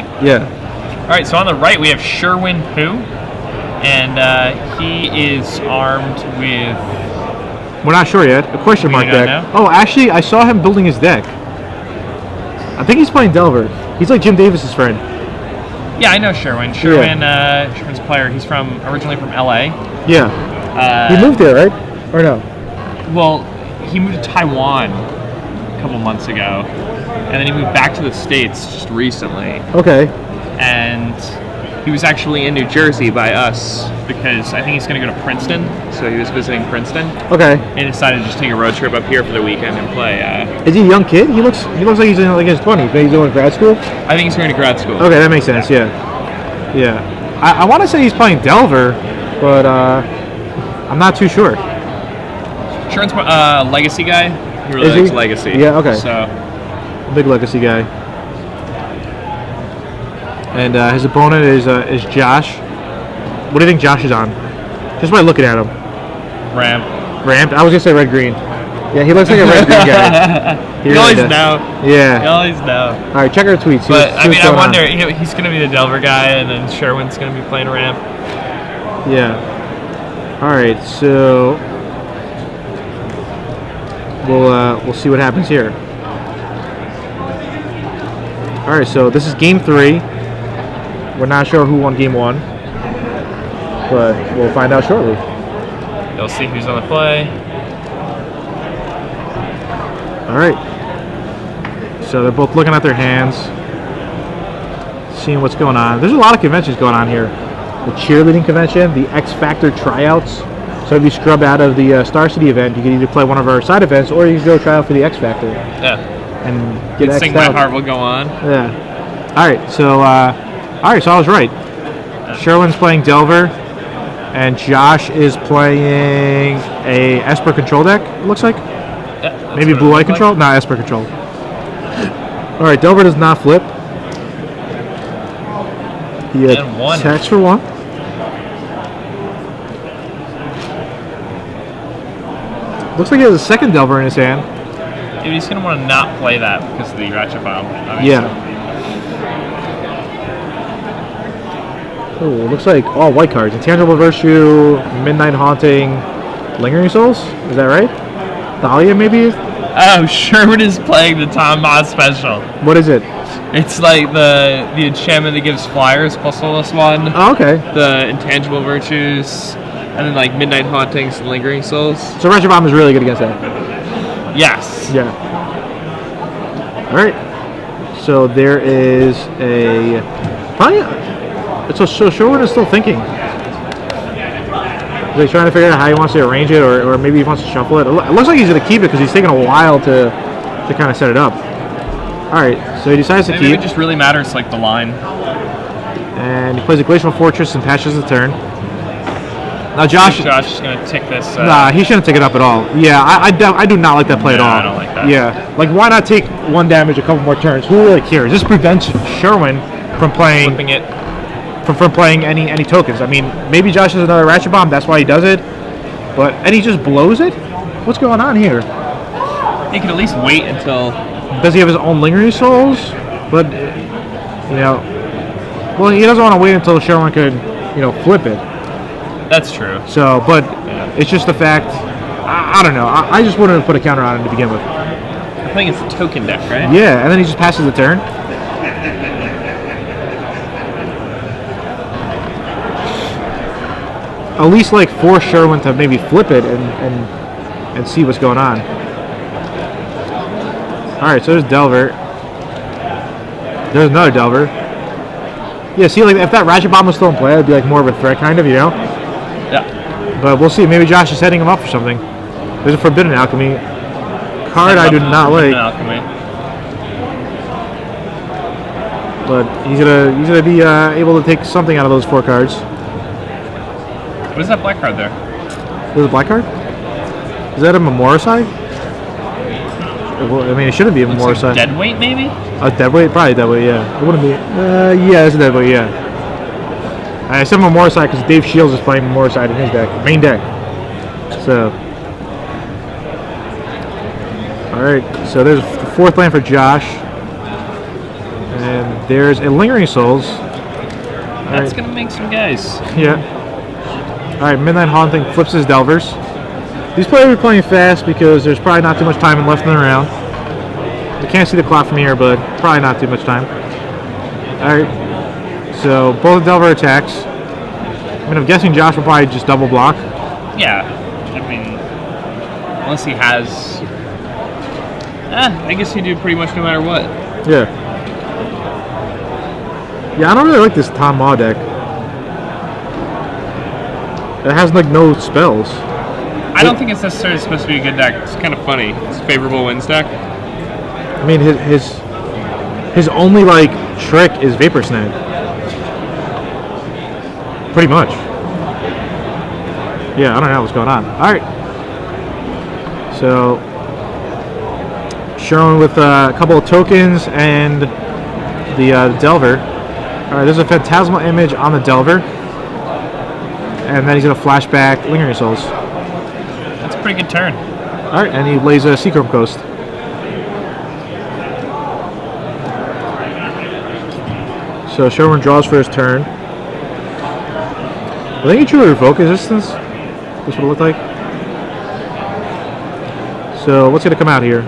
me. Yeah. All right, so on the right we have Sherwin Poo, and he is armed with... We're not sure yet. A question mark deck. Know? Oh, actually, I saw him building his deck. I think he's playing Delver. He's like Jim Davis's friend. Yeah, I know Sherwin. Sherwin's a player. He's originally from LA. Yeah. He moved there, right? Or no? Well, he moved to Taiwan a couple months ago, and then he moved back to the States just recently. Okay. And he was actually in New Jersey by us because I think he's going to go to Princeton, so he was visiting Princeton. Okay. And decided to just take a road trip up here for the weekend and play. Is he a young kid? He looks like he's in like his 20s. Maybe he's going to grad school? I think he's going to grad school. Okay, that makes sense, yeah. Yeah. I want to say he's playing Delver, but I'm not too sure. Sherwin's a Legacy guy. He really likes Legacy. Yeah, okay. So, big Legacy guy. And his opponent is Josh. What do you think Josh is on? Just by looking at him. Ramp. Ramped? I was going to say red-green. Yeah, he looks like a red-green guy. You always know. Yeah. You always know. All right, check our tweets. But, I wonder, he's going to be the Delver guy, and then Sherwin's going to be playing Ramp. Yeah. All right, so we'll see what happens here. All right, so this is game 3. We're not sure who won game 1, but we'll find out shortly. You'll see who's on the play. All right. So they're both looking at their hands, seeing what's going on. There's a lot of conventions going on here. The cheerleading convention, the X Factor tryouts. So if you scrub out of the Star City event, you can either play one of our side events, or you can go try out for the X Factor. Yeah. And get X'd Sing out. My Heart Will Go On. Yeah. All right. So I was right. Sherwin's playing Delver, and Josh is playing a Esper control deck. It looks like. Yeah, maybe blue-eye control. No, Esper control. All right. Delver does not flip. He attacks for 1. Looks like he has a second Delver in his hand. Dude, he's going to want to not play that because of the Ratchet Bomb. Yeah. Oh, looks like all white cards. Intangible Virtue, Midnight Haunting, Lingering Souls? Is that right? Thalia, maybe? Oh, Sherwin is playing the Tom Moss special. What is it? It's like the enchantment that gives flyers +1. Oh, okay. The Intangible Virtues, and then like Midnight Hauntings and Lingering Souls. So Ratchet Bomb is really good against that? Yes. Yeah. Alright. So there is a... So Sherwin is still thinking. Is he trying to figure out how he wants to arrange it, or maybe he wants to shuffle it? It looks like he's going to keep it because he's taking a while to kind of set it up. Alright, so he decides to keep. It just really matters, like, the line. And he plays a Glacial Fortress and passes the turn. Now Josh is going to tick this. Nah, he shouldn't take it up at all. Yeah, I do not like that play at all. I don't like that. Yeah, like why not take 1 damage a couple more turns? Who really cares? This prevents Sherwin from playing... Flipping it. From playing any tokens. I mean, maybe Josh has another Ratchet Bomb, that's why he does it. And he just blows it? What's going on here? He could at least wait until... Does he have his own Lingering Souls? But, well, he doesn't want to wait until Sherwin could, flip it. That's true. So, but it's just the fact, I don't know. I just wouldn't have put a counter on it to begin with. I think it's a token deck, right? Yeah, and then he just passes the turn. At least force Sherwin to maybe flip it and see what's going on. Alright, so there's Delver. There's another Delver. Yeah, see, if that Ratchet Bomb was still in play, it'd be more of a threat, kind of, Yeah. But we'll see. Maybe Josh is setting him up for something. There's a Forbidden Alchemy card I do not like. Alchemy. But he's gonna be able to take something out of those 4 cards. What is that black card there? There's a black card? Is that a Memoricide? Well, I mean, it shouldn't be a Memoricide. Like deadweight, maybe? A deadweight? Probably deadweight, yeah. It wouldn't be. Yeah, it's a deadweight, yeah. I said Memoricide because Dave Shields is playing Memoricide in his deck, main deck. So. Alright, so there's the 4th land for Josh. And There's a Lingering Souls. That's going to make some guys. Yeah. Alright, Midnight Haunting flips his Delvers. These players are playing fast because there's probably not too much time left in the round. You can't see the clock from here, but probably not too much time. Alright, so both Delver attacks. I mean, I'm guessing Josh will probably just double block. Yeah, I mean, unless he has... I guess he'd do pretty much no matter what. Yeah. Yeah, I don't really like this Tom Maw deck. It has like no spells. I don't think it's necessarily supposed to be a good deck. It's kind of funny. It's a favorable wins deck. I mean, his only like trick is Vapor Snag. Pretty much. Yeah, I don't know what's going on. All right. So Sherwin with a couple of tokens and the Delver. All right, there's a Phantasmal Image on the Delver, and then he's gonna flashback Lingering Souls. That's a pretty good turn. All right, and he lays a Seachrome Coast. So Sherwin draws for his turn. I think he drew a Revoke Resistance. This what it looked like. So what's gonna come out here?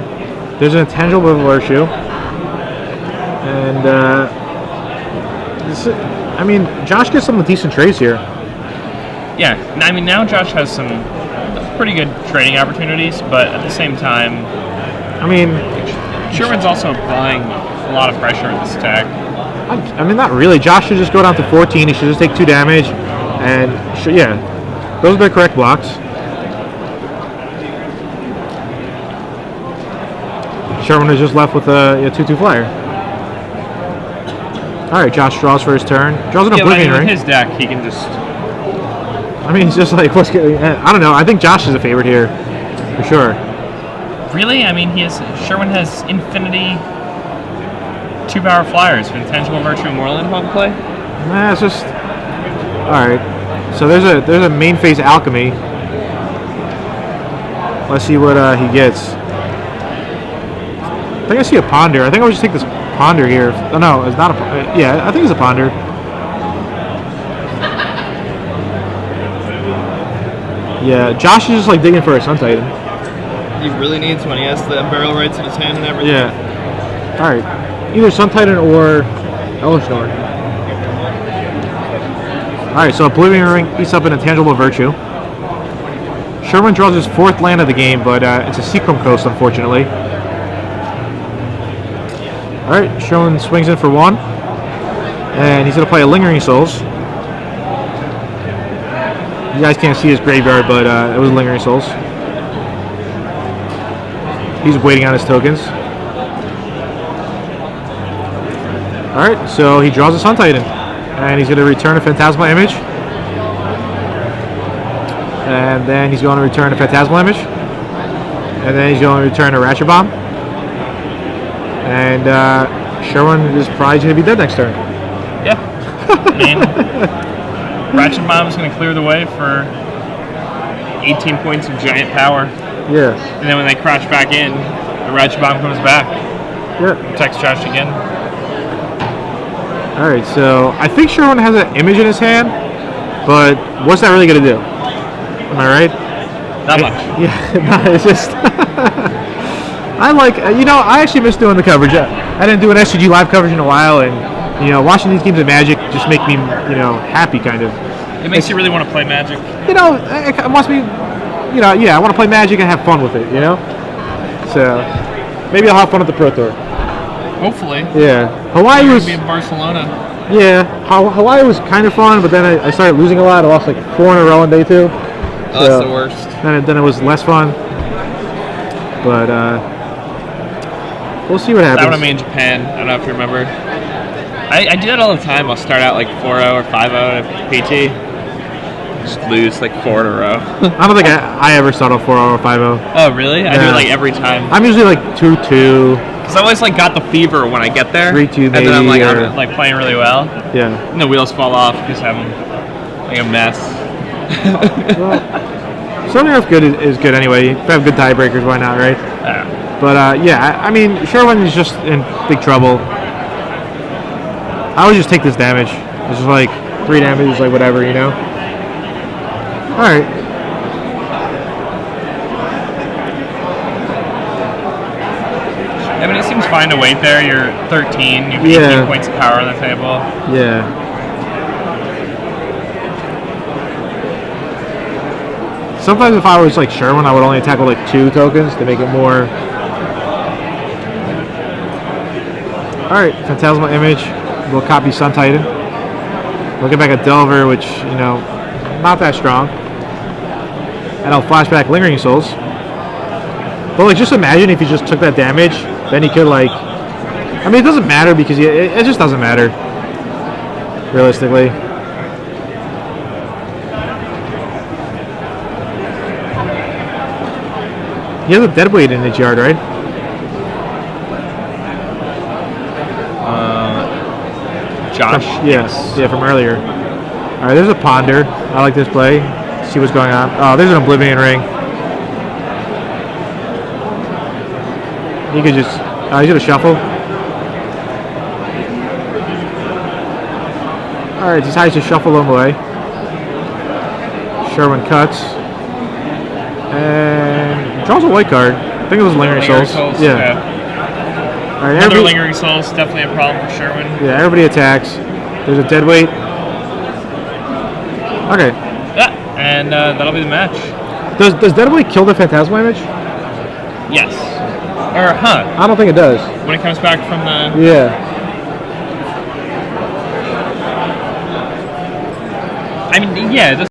There's an Intangible Virtue, and I mean, Josh gets some decent trades here. Yeah, I mean, now Josh has some pretty good trading opportunities, but at the same time, I mean, Sherwin's also applying a lot of pressure in this attack. I mean, not really. Josh should just go down to 14. He should just take 2 damage, and yeah, those are the correct blocks. Sherwin is just left with a 2/2 flyer. All right, Josh draws for his turn. Draws an Oblivion Ring. With his deck, he can just... I mean, he's just like, what's going? I don't know. I think Josh is a favorite here, for sure. Really? I mean, Sherwin has infinity 2-power flyers with Intangible Virtue and Moorland on play. Nah, it's just all right. So there's a main phase Alchemy. Let's see what he gets. I think I see a Ponder. I think I'll just take this Ponder here. Oh, no, it's not a... yeah, I think it's a Ponder. Yeah, Josh is just like digging for a Sun Titan. He really needs one. He has the barrel rights in his hand and everything. Yeah. Alright. Either Sun Titan or Elishnar. Alright, so Oblivion Ring eats up an Intangible Virtue. Sherwin draws his 4th land of the game, but it's a Seachrome Coast, unfortunately. Alright, Sherwin swings in for 1. And he's going to play a Lingering Souls. You guys can't see his graveyard, but it was Lingering Souls. He's waiting on his tokens. Alright, so he draws a Sun Titan. And he's going to return a Phantasmal Image. And then he's going to return a Phantasmal Image. And then he's going to return a Ratchet Bomb. And Sherwin is probably going to be dead next turn. Yeah. I mean, Ratchet Bomb is going to clear the way for 18 points of giant power. Yeah. And then when they crouch back in, the Ratchet Bomb comes back. Yeah. Protects Josh again. Alright, so I think Sherwin has an image in his hand, but what's that really going to do? Am I right? Not much. Yeah, no, it's just... I like, I actually miss doing the coverage. I didn't do an SCG live coverage in a while, and, watching these games of Magic just make me, happy, kind of. It makes you really want to play Magic. It wants me, I want to play Magic and have fun with it, So, maybe I'll have fun at the Pro Tour. Hopefully. Yeah. Hawaii was... be in Barcelona. Yeah, Hawaii was kind of fun, but then I started losing a lot. I lost like 4 in a row on day 2. Oh, that's the worst. Then it was less fun. But, we'll see what happens. That would have in Japan. I don't know if you remember. I do that all the time. I'll start out like 4-0 or 5-0 at PT. Just lose like 4 in a row. I don't think I ever start off 4-0 or 5-0. Oh, really? I do it like every time. I'm usually like 2-2. Because I always like got the fever when I get there. 3-2 maybe. And then I'm like playing really well. Yeah. And the wheels fall off because I'm like a mess. Well, starting off good is good anyway. If you have good tiebreakers, why not, right? Yeah. But, I mean, Sherwin is just in big trouble. I would just take this damage. It's just like 3 damage, it's like whatever, you know? Alright. I mean, it seems fine to wait there. You're 13. You have 18 points of power on the table. Yeah. Sometimes if I was like Sherwin, I would only attack with like 2 tokens to make it more. Alright, Phantasmal Image. We'll copy Sun Titan. We'll get back a Delver, which, you know, not that strong. And I'll flashback Lingering Souls. But like, just imagine if he just took that damage, then he could like. I mean, it doesn't matter because it just doesn't matter. Realistically. He has a Deadweight in his yard, right? Josh? Yes. Yeah, from earlier. Alright, there's a Ponder. I like this play. See what's going on. Oh, there's an Oblivion Ring. He could just. He's gonna shuffle. Alright, he decides to shuffle them away. Sherwin cuts. And draws a white card. I think it was Lingering Souls. Yeah. Alright, Another Lingering Souls, definitely a problem for Sherwin. Yeah, everybody attacks. There's a Deadweight. Okay. Yeah, and that'll be the match. Does Deadweight kill the Phantasmal Image? Yes. Or, I don't think it does. When it comes back from the... Yeah. I mean, yeah, it does.